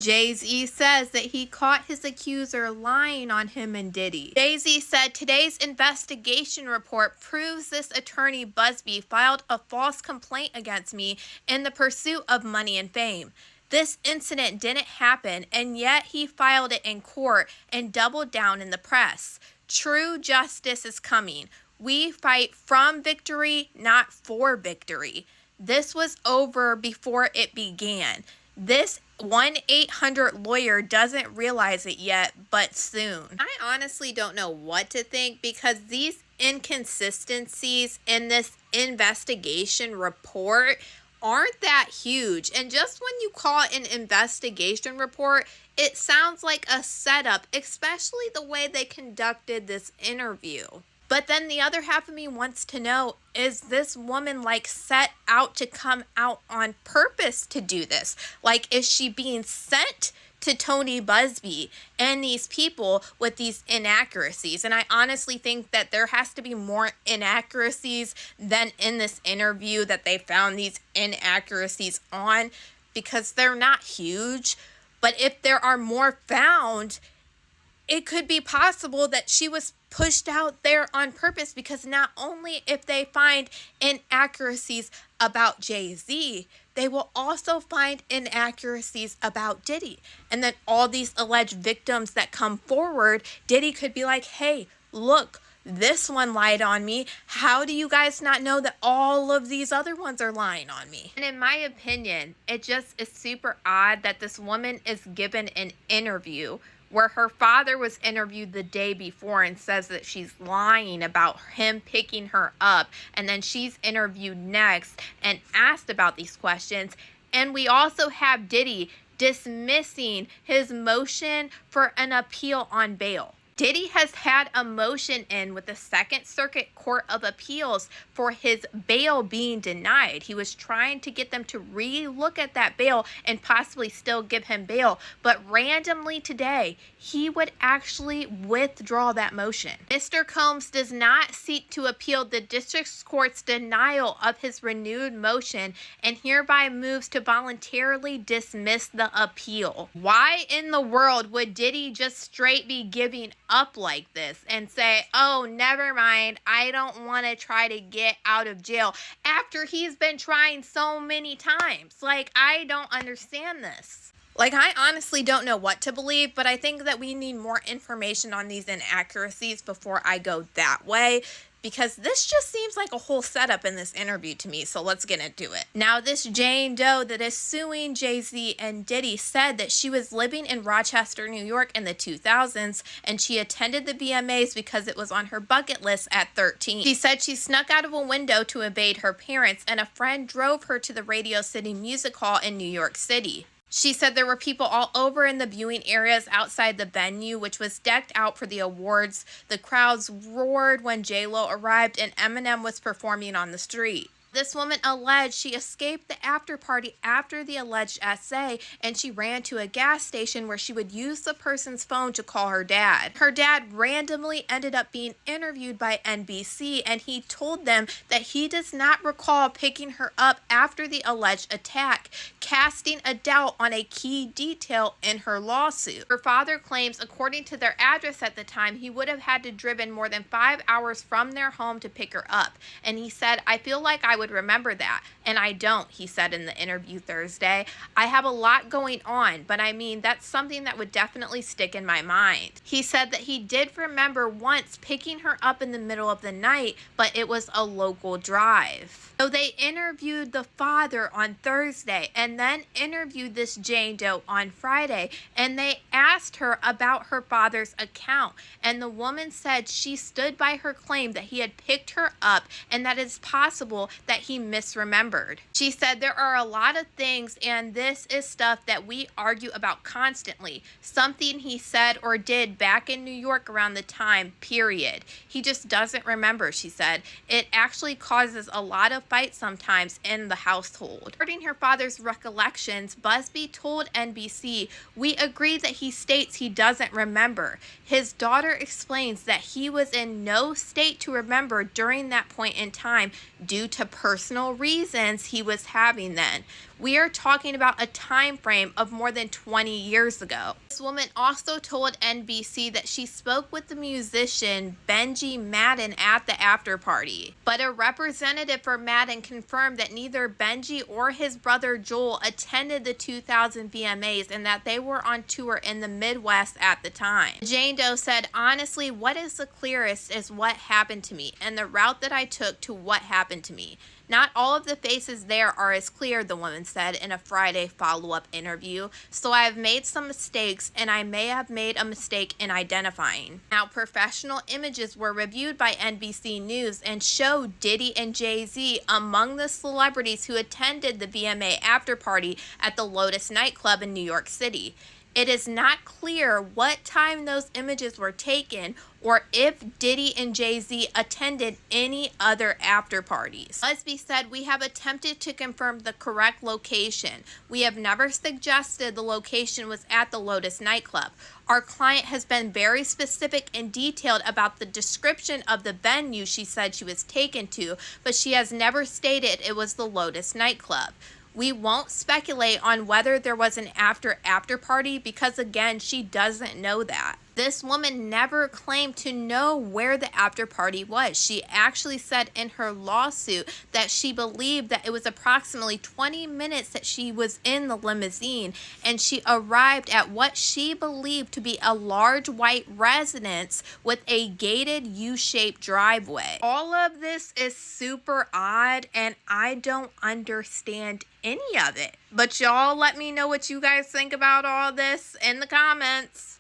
Jay-Z says that he caught his accuser lying on him and Diddy. Jay-Z said today's investigation report proves this attorney Busby filed a false complaint against me in the pursuit of money and fame. This incident didn't happen, and yet he filed it in court and doubled down in the press. True justice is coming. We fight from victory, not for victory. This was over before it began. This 1-800-lawyer doesn't realize it yet, but soon. I honestly don't know what to think because these inconsistencies in this investigation report aren't that huge. And just when you call it an investigation report, it sounds like a setup, especially the way they conducted this interview. But then the other half of me wants to know, is this woman like set out to come out on purpose to do this? Like, is she being sent to Tony Busby and these people with these inaccuracies? And I honestly think that there has to be more inaccuracies than in this interview that they found these inaccuracies on, because they're not huge. But if there are more found, it could be possible that she was pushed out there on purpose, because not only if they find inaccuracies about Jay-Z, they will also find inaccuracies about Diddy. And then all these alleged victims that come forward, Diddy could be like, hey, look, this one lied on me. How do you guys not know that all of these other ones are lying on me? And in my opinion, it just is super odd that this woman is given an interview where her father was interviewed the day before and says that she's lying about him picking her up. And then she's interviewed next and asked about these questions. And we also have Diddy dismissing his motion for an appeal on bail. Diddy has had a motion in with the Second Circuit Court of Appeals for his bail being denied. He was trying to get them to re-look at that bail and possibly still give him bail. But randomly today, he would actually withdraw that motion. Mr. Combs does not seek to appeal the district court's denial of his renewed motion and hereby moves to voluntarily dismiss the appeal. Why in the world would Diddy just straight be giving up like this and say, oh, never mind, I don't want to try to get out of jail, after he's been trying so many times? Like, I don't understand this. Like, I honestly don't know what to believe, but I think that we need more information on these inaccuracies before I go that way, because this just seems like a whole setup in this interview to me. So let's get into it. Now, this Jane Doe that is suing Jay-Z and Diddy said that she was living in Rochester, New York in the 2000s, and she attended the VMAs because it was on her bucket list at 13. She said she snuck out of a window to evade her parents, and a friend drove her to the Radio City Music Hall in New York City. She said there were people all over in the viewing areas outside the venue, which was decked out for the awards. The crowds roared when J-Lo arrived and Eminem was performing on the street. This woman alleged she escaped the after party after the alleged essay, and she ran to a gas station where she would use the person's phone to call her dad. Her dad randomly ended up being interviewed by NBC, and he told them that he does not recall picking her up after the alleged attack, casting a doubt on a key detail in her lawsuit. Her father claims, according to their address at the time, he would have had to driven more than 5 hours from their home to pick her up. And he said, I feel like I would remember that, and I don't, he said in the interview Thursday. I have a lot going on, but I mean, that's something that would definitely stick in my mind. He said that he did remember once picking her up in the middle of the night, but it was a local drive. So they interviewed the father on Thursday and then interviewed this Jane Doe on Friday, and they asked her about her father's account, and the woman said she stood by her claim that he had picked her up and that it's possible that he misremembered. She said there are a lot of things, and this is stuff that we argue about constantly. Something he said or did back in New York around the time, period. He just doesn't remember, she said. It actually causes a lot of fights sometimes in the household. Regarding her father's recollections, Busby told NBC, we agree that he states he doesn't remember. His daughter explains that he was in no state to remember during that point in time due to personal reasons he was having then. We are talking about a time frame of more than 20 years ago. This woman also told NBC that she spoke with the musician Benji Madden at the after party, but a representative for Madden confirmed that neither Benji or his brother Joel attended the 2000 VMAs and that they were on tour in the Midwest at the time. Jane Doe said, "Honestly, what is the clearest is what happened to me and the route that I took to what happened to me. Not all of the faces there are as clear," the woman said in a Friday follow-up interview, "so I have made some mistakes and I may have made a mistake in identifying." Now, professional images were reviewed by NBC News and show Diddy and Jay-Z among the celebrities who attended the VMA after party at the Lotus nightclub in New York City. It is not clear what time those images were taken or if Diddy and Jay-Z attended any other after parties. Busby said, "We have attempted to confirm the correct location. We have never suggested the location was at the Lotus nightclub. Our client has been very specific and detailed about the description of the venue she said she was taken to, but she has never stated it was the Lotus nightclub. We won't speculate on whether there was an after party because, again, she doesn't know that." This woman never claimed to know where the after party was. She actually said in her lawsuit that she believed that it was approximately 20 minutes that she was in the limousine and she arrived at what she believed to be a large white residence with a gated U-shaped driveway. All of this is super odd and I don't understand any of it. But y'all let me know what you guys think about all this in the comments.